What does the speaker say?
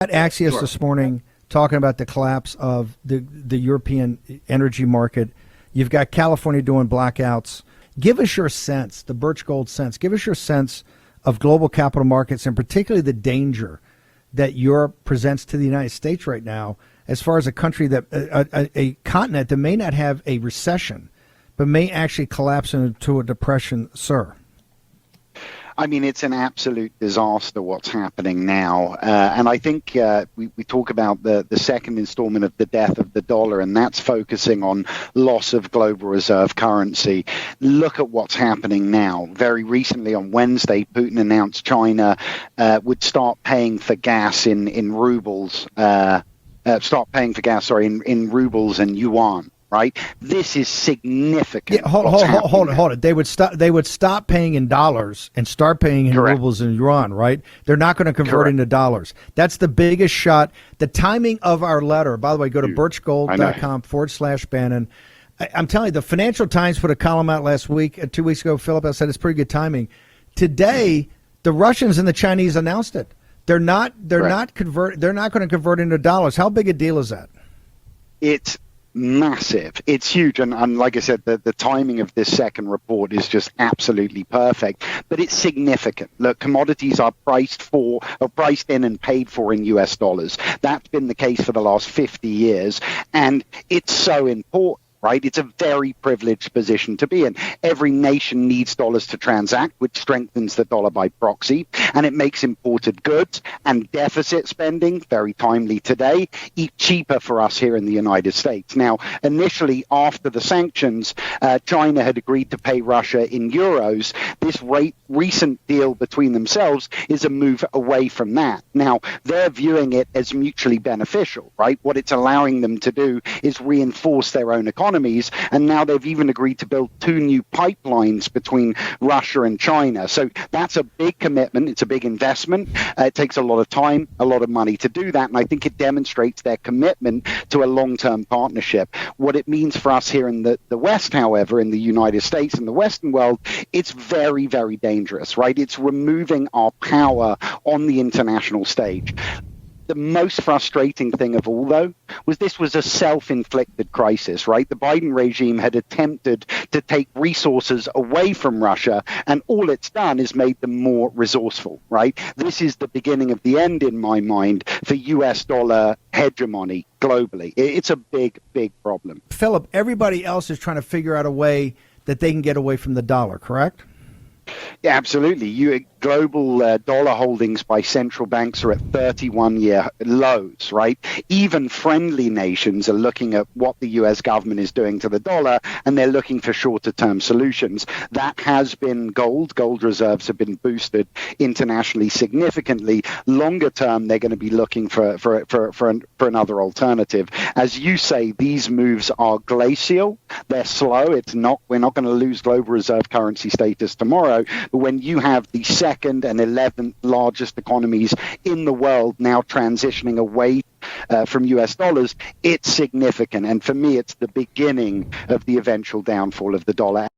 At Axios this morning, talking about the collapse of the European energy market. You've got California doing blackouts. Give us your sense, the Birch Gold sense. Give us your sense of global capital markets and particularly the danger that Europe presents to the United States right now as far as a country that a continent that may not have a recession but may actually collapse into a depression, sir. I mean, it's an absolute disaster what's happening now. And I think we talk about the second installment of the death of the dollar, and that's focusing on loss of global reserve currency. Look at what's happening now. Very recently on Wednesday, Putin announced China would start paying for gas in rubles, in rubles and yuan. Right, this is significant. Yeah, hold it. They would stop paying in dollars and start paying in rubles and yuan. Right, they're not going to convert into dollars. That's the biggest shot. The timing of our letter. By the way, go to birchgold.com/Bannon. I'm telling you, the Financial Times put a column out last week, 2 weeks ago. Philip, I said it's pretty good timing. Today, the Russians and the Chinese announced it. They're not going to convert into dollars. How big a deal is that? It's massive. It's huge. And like I said, the timing of this second report is just absolutely perfect. But it's significant. Look, commodities are priced in and paid for in US dollars. That's been the case for the last 50 years. And it's so important. Right? It's a very privileged position to be in. Every nation needs dollars to transact, which strengthens the dollar by proxy, and it makes imported goods and deficit spending, very timely today, cheaper for us here in the United States. Now, initially, after the sanctions, China had agreed to pay Russia in euros. This recent deal between themselves is a move away from that. Now, they're viewing it as mutually beneficial, right? What it's allowing them to do is reinforce their own economies, and now they've even agreed to build 2 new pipelines between Russia and China. So that's a big commitment. It's a big investment. It takes a lot of time, a lot of money to do that, and I think it demonstrates their commitment to a long-term partnership. What it means for us here in the West, however, in the United States and the Western world, it's very, very dangerous, right? It's removing our power on the international stage. The most frustrating thing of all, though, was this was a self-inflicted crisis, right? The Biden regime had attempted to take resources away from Russia, and all it's done is made them more resourceful, right? This is the beginning of the end, in my mind, for US dollar hegemony globally. It's a big, big problem. Philip, everybody else is trying to figure out a way that they can get away from the dollar, correct? Yeah, absolutely. Global dollar holdings by central banks are at 31-year lows, right? Even friendly nations are looking at what the U.S. government is doing to the dollar, and they're looking for shorter-term solutions. That has been gold. Gold reserves have been boosted internationally significantly. Longer term, they're going to be looking for another alternative. As you say, these moves are glacial. They're slow. We're not going to lose global reserve currency status tomorrow. But when you have the second and 11th largest economies in the world now transitioning away from US dollars, it's significant. And for me, it's the beginning of the eventual downfall of the dollar.